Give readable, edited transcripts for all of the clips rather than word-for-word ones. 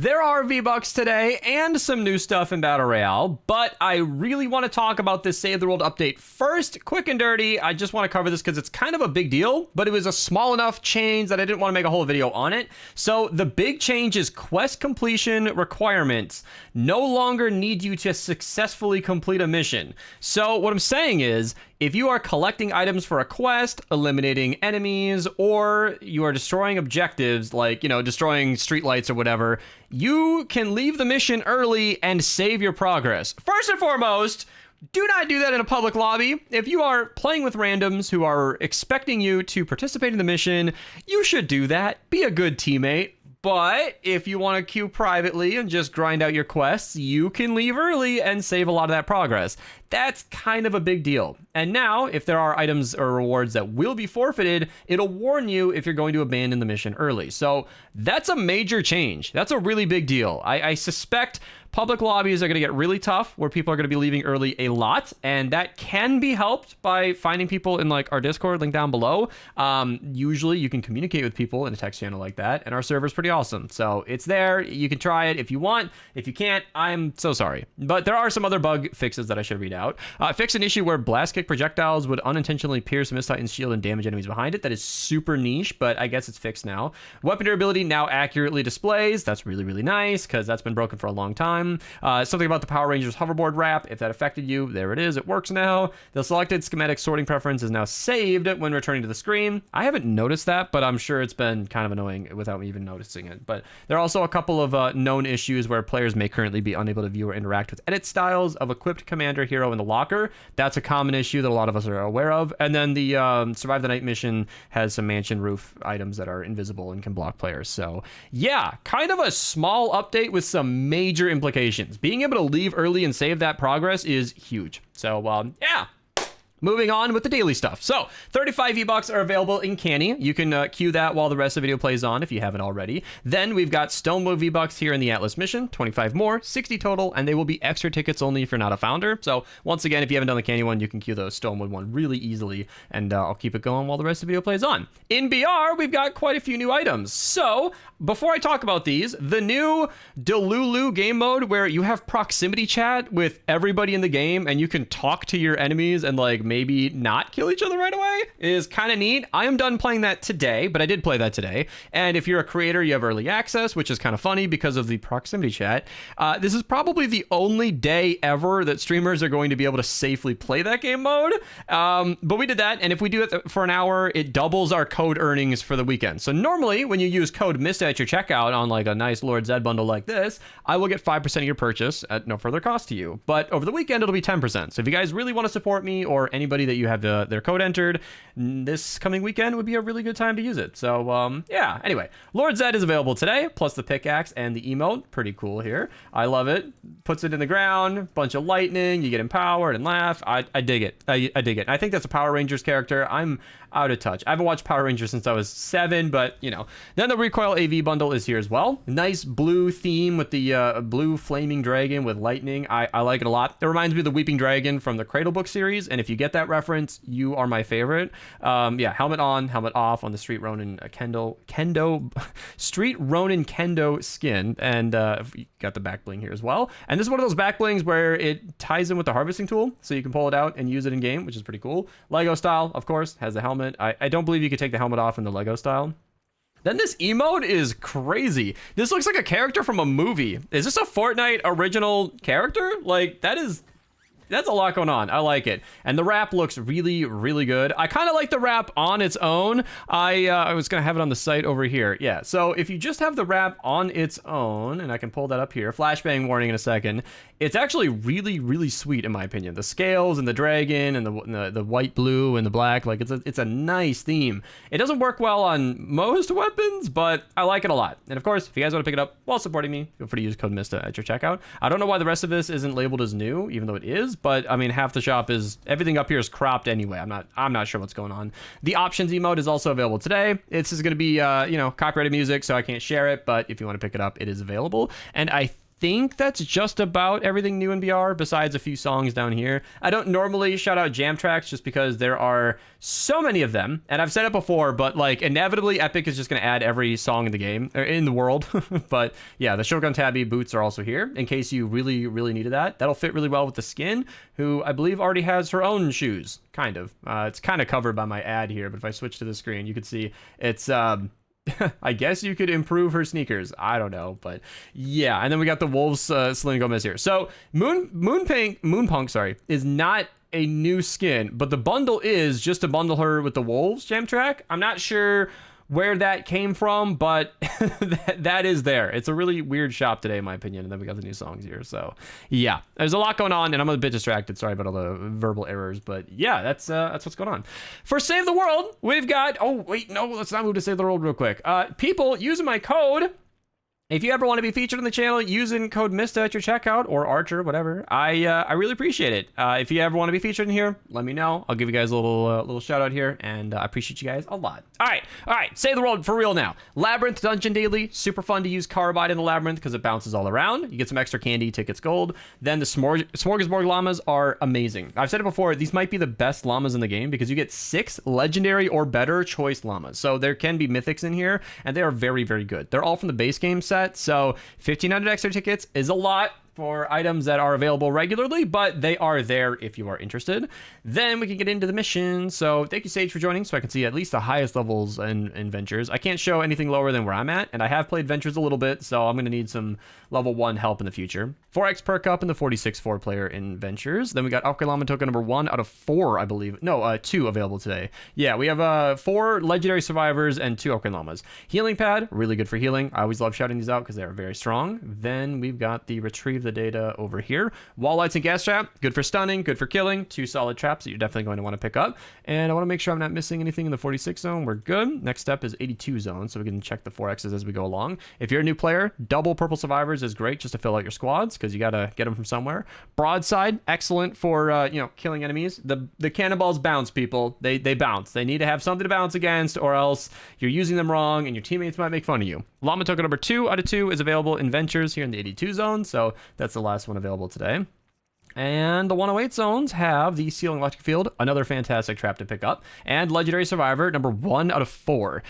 There are V-Bucks today and some new stuff in Battle Royale, but I really want to talk about this Save the World update first, quick and dirty. I just want to cover this because it's kind of a big deal, but it was a small enough change that I didn't want to make a whole video on it. So the big change is quest completion requirements no longer need you to successfully complete a mission. So what I'm saying is, if you are collecting items for a quest, eliminating enemies, or you are destroying objectives, like, destroying streetlights or whatever, you can leave the mission early and save your progress. First and foremost, do not do that in a public lobby. If you are playing with randoms who are expecting you to participate in the mission, you should do that. Be a good teammate. But if you want to queue privately and just grind out your quests, you can leave early and save a lot of that progress. That's kind of a big deal. And now, if there are items or rewards that will be forfeited, it'll warn you if you're going to abandon the mission early. So that's a major change. That's a really big deal. I suspect public lobbies are going to get really tough, where people are going to be leaving early a lot, and that can be helped by finding people in our Discord link down below. Usually you can communicate with people in a text channel like that, and our server's pretty awesome. So it's there. You can try it if you want. If you can't, I'm so sorry. But there are some other bug fixes that I should read out. Fix an issue where blast kick projectiles would unintentionally pierce Mista's shield and damage enemies behind it. That is super niche, but I guess it's fixed now. Weapon durability now accurately displays. That's really, really nice, because that's been broken for a long time. Something about the Power Rangers hoverboard wrap. If that affected you, there it is. It works now. The selected schematic sorting preference is now saved when returning to the screen. I haven't noticed that, but I'm sure it's been kind of annoying without me even noticing it. But there are also a couple of known issues where players may currently be unable to view or interact with edit styles of equipped commander hero in the locker. That's a common issue that a lot of us are aware of. And then the Survive the Night mission has some mansion roof items that are invisible and can block players. So yeah, kind of a small update with some major implications. Being able to leave early and save that progress is huge. So yeah. Moving on with the daily stuff. So 35 V-Bucks are available in Canny. You can queue that while the rest of the video plays on if you haven't already. Then we've got Stonewood V-Bucks here in the Atlas mission, 25 more, 60 total, and they will be extra tickets only if you're not a founder. So once again, if you haven't done the Canny one, you can queue the Stonewood one really easily, and I'll keep it going while the rest of the video plays on. In BR, we've got quite a few new items. So before I talk about these, the new Delulu game mode, where you have proximity chat with everybody in the game and you can talk to your enemies and maybe not kill each other right away, is kind of neat. I am done playing that today, but I did play that today. And if you're a creator, you have early access, which is kind of funny because of the proximity chat. This is probably the only day ever that streamers are going to be able to safely play that game mode. But we did that, and if we do it for an hour, it doubles our code earnings for the weekend. So normally, when you use code Mista at your checkout on a nice Lord Zedd bundle like this, I will get 5% of your purchase at no further cost to you. But over the weekend, it'll be 10%. So if you guys really want to support me, or anybody that you have their code entered, this coming weekend would be a really good time to use it. So yeah, anyway, Lord Zedd is available today, plus the pickaxe and the emote. Pretty cool here. I love it. Puts it in the ground, bunch of lightning, you get empowered and laugh. I dig it. I dig it. I think that's a Power Rangers character. I'm out of touch. I haven't watched Power Rangers since I was 7, but Then the Recoil AV bundle is here as well. Nice blue theme with the blue flaming dragon with lightning. I like it a lot. It reminds me of the Weeping Dragon from the Cradle Book series, and if you get that reference, you are my favorite. Yeah, helmet on, helmet off on the Street Ronin Street Ronin Kendo skin, and you got the back bling here as well. And this is one of those back blings where it ties in with the harvesting tool, so you can pull it out and use it in game, which is pretty cool. Lego style, of course, has the helmet. I don't believe you could take the helmet off in the Lego style. Then this emote is crazy. This looks like a character from a movie. Is this a Fortnite original character? That's a lot going on. I like it. And the wrap looks really, really good. I kind of like the wrap on its own. I was going to have it on the site over here. Yeah, so if you just have the wrap on its own, and I can pull that up here, flashbang warning in a second, it's actually really, really sweet in my opinion. The scales and the dragon and the white, blue, and the black, it's a nice theme. It doesn't work well on most weapons, but I like it a lot. And of course, if you guys want to pick it up while supporting me, feel free to use code Mista at your checkout. I don't know why the rest of this isn't labeled as new, even though it is. But I mean, half the shop is, everything up here is cropped anyway. I'm not sure what's going on. The options emote is also available today. This is going to be copyrighted music, so I can't share it, but if you want to pick it up, it is available. And I think that's just about everything new in BR besides a few songs down here. I don't normally shout out jam tracks just because there are so many of them, and I've said it before, but like inevitably Epic is just going to add every song in the game or in the world. But yeah, the Shogun Tabby boots are also here in case you really needed that. That'll fit really well with the skin, who I believe already has her own shoes, kind of. It's kind of covered by my ad here, but if I switch to the screen, you can see it's I guess you could improve her sneakers. I don't know, but yeah. And then we got the Wolves Selena Gomez here. So Moonpunk, sorry, is not a new skin, but the bundle is just to bundle her with the Wolves jam track. I'm not sure where that came from, but that is there. It's a really weird shop today, in my opinion. And then we got the new songs here. So yeah, there's a lot going on, and I'm a bit distracted. Sorry about all the verbal errors, but yeah, that's what's going on. For Save the World, we've got, oh wait, no, let's not move to Save the World real quick. People using my code, if you ever want to be featured on the channel using code Mista at your checkout, or Archer, whatever, I really appreciate it. If you ever want to be featured in here, let me know. I'll give you guys a little shout out here, and I appreciate you guys a lot. All right, Save the World for real now. Labyrinth Dungeon Daily, super fun to use Carbide in the Labyrinth because it bounces all around. You get some extra candy, tickets, gold. Then the Smorgasbord Llamas are amazing. I've said it before, these might be the best llamas in the game because you get 6 legendary or better choice llamas. So there can be mythics in here, and they are very good. They're all from the base game set, so 1,500 extra tickets is a lot for items that are available regularly, but they are there if you are interested. Then we can get into the mission. So thank you, Sage, for joining, so I can see at least the highest levels in Ventures. I can't show anything lower than where I'm at, and I have played Ventures a little bit, so I'm going to need some level 1 help in the future. 4x perk up in the 46 4-player in Ventures. Then we got Upgrade Llama token number 1 out of 4, I believe. No, 2 available today. Yeah, we have 4 legendary survivors and 2 Upgrade Llamas. Healing pad, really good for healing. I always love shouting these out because they are very strong. Then we've got the Retrieve the Data over here. Wall lights and gas trap, good for stunning, good for killing. 2 solid traps that you're definitely going to want to pick up. And I want to make sure I'm not missing anything in the 46 zone. We're good. Next step is 82 zone, so we can check the 4Xs as we go along. If you're a new player, double purple survivors is great just to fill out your squads because you got to get them from somewhere. Broadside, excellent for killing enemies. The cannonballs bounce, people. They bounce. They need to have something to bounce against, or else you're using them wrong and your teammates might make fun of you. Llama token number 2 out of 2 is available in Ventures here in the 82 zone, so that's the last one available today. And the 108 zones have the Sealing Electric Field, another fantastic trap to pick up, and Legendary Survivor number 1 out of 4.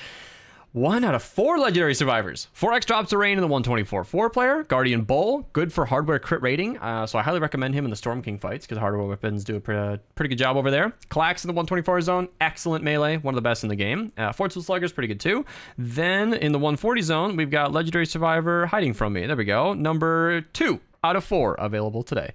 1 out of 4 legendary survivors. 4x drops to rain in the 124 4-player. Guardian Bull, good for hardware crit rating. So I highly recommend him in the Storm King fights because hardware weapons do a pretty good job over there. Clax in the 124 zone, excellent melee, one of the best in the game. Fortune Slugger is pretty good too. Then in the 140 zone, we've got Legendary Survivor Hiding From Me. There we go. Number 2 out of 4 available today.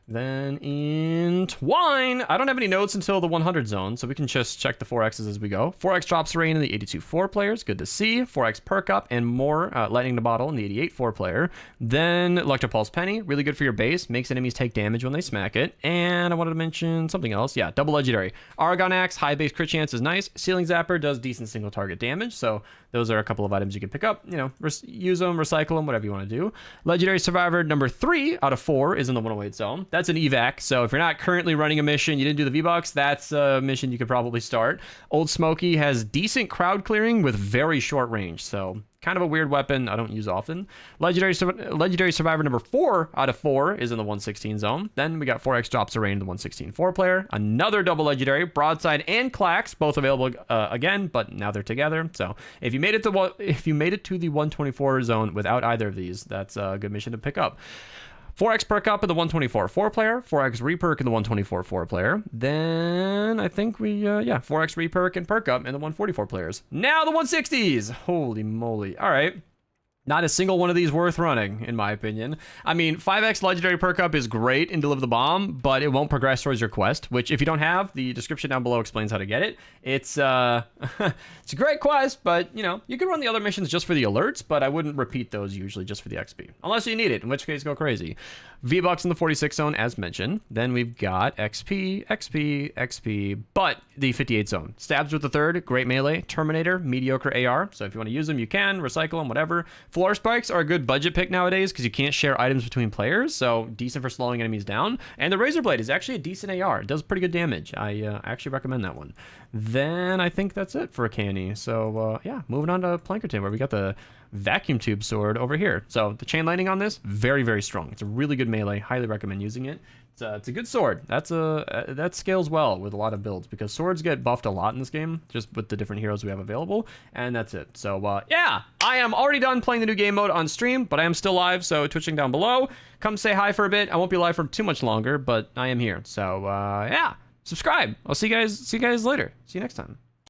Then in Twine, I don't have any notes until the 100 zone, so we can just check the 4Xs as we go. 4X drops rain in the 82 4-players, good to see. 4X perk up and more lightning in the bottle in the 88 4-player. Then Electropulse Penny, really good for your base, makes enemies take damage when they smack it. And I wanted to mention something else. Yeah, double legendary. Aragon Axe, high base crit chance is nice. Sealing Zapper does decent single target damage, so those are a couple of items you can pick up. Use them, recycle them, whatever you want to do. Legendary Survivor number 3 out of 4 is in the 108 zone. That's an evac, so if you're not currently running a mission, you didn't do the V-Bucks, that's a mission you could probably start. Old Smoky has decent crowd clearing with very short range, so kind of a weird weapon I don't use often. Legendary Survivor number 4 out of 4 is in the 116 zone. Then we got 4x drops to rain in the 116 4-player. Another double legendary, Broadside and Clax, both available again, but now they're together. So if you made it to the 124 zone without either of these, that's a good mission to pick up. 4x perk up in the 124 4-player, 4x reperk in the 124 4-player. Then I think 4x reperk and perk up in the 144 players. Now the 160s. Holy moly. All right. Not a single one of these worth running, in my opinion. I mean, 5x legendary perk up is great in Deliver the Bomb, but it won't progress towards your quest, which if you don't have, the description down below explains how to get it. It's it's a great quest, but you can run the other missions just for the alerts, but I wouldn't repeat those usually just for the XP. Unless you need it, in which case go crazy. V-Bucks in the 46 zone, as mentioned. Then we've got XP, XP, XP, but the 58 zone. Stabs with the 3rd, great melee. Terminator, mediocre AR. So if you want to use them, you can. Recycle them, whatever. Floor Spikes are a good budget pick nowadays because you can't share items between players, so decent for slowing enemies down. And the Razor Blade is actually a decent AR. It does pretty good damage. I actually recommend that one. Then I think that's it for a canny. So yeah, moving on to Plankerton, where we got the vacuum tube sword over here. So the chain lightning on this, very, very strong. It's a really good melee. Highly recommend using it. It's a good sword. That scales well with a lot of builds because swords get buffed a lot in this game, just with the different heroes we have available, and that's it. So yeah, I am already done playing the new game mode on stream, but I am still live, so twitching down below. Come say hi for a bit. I won't be live for too much longer, but I am here. So yeah, subscribe. I'll see you guys later. See you next time.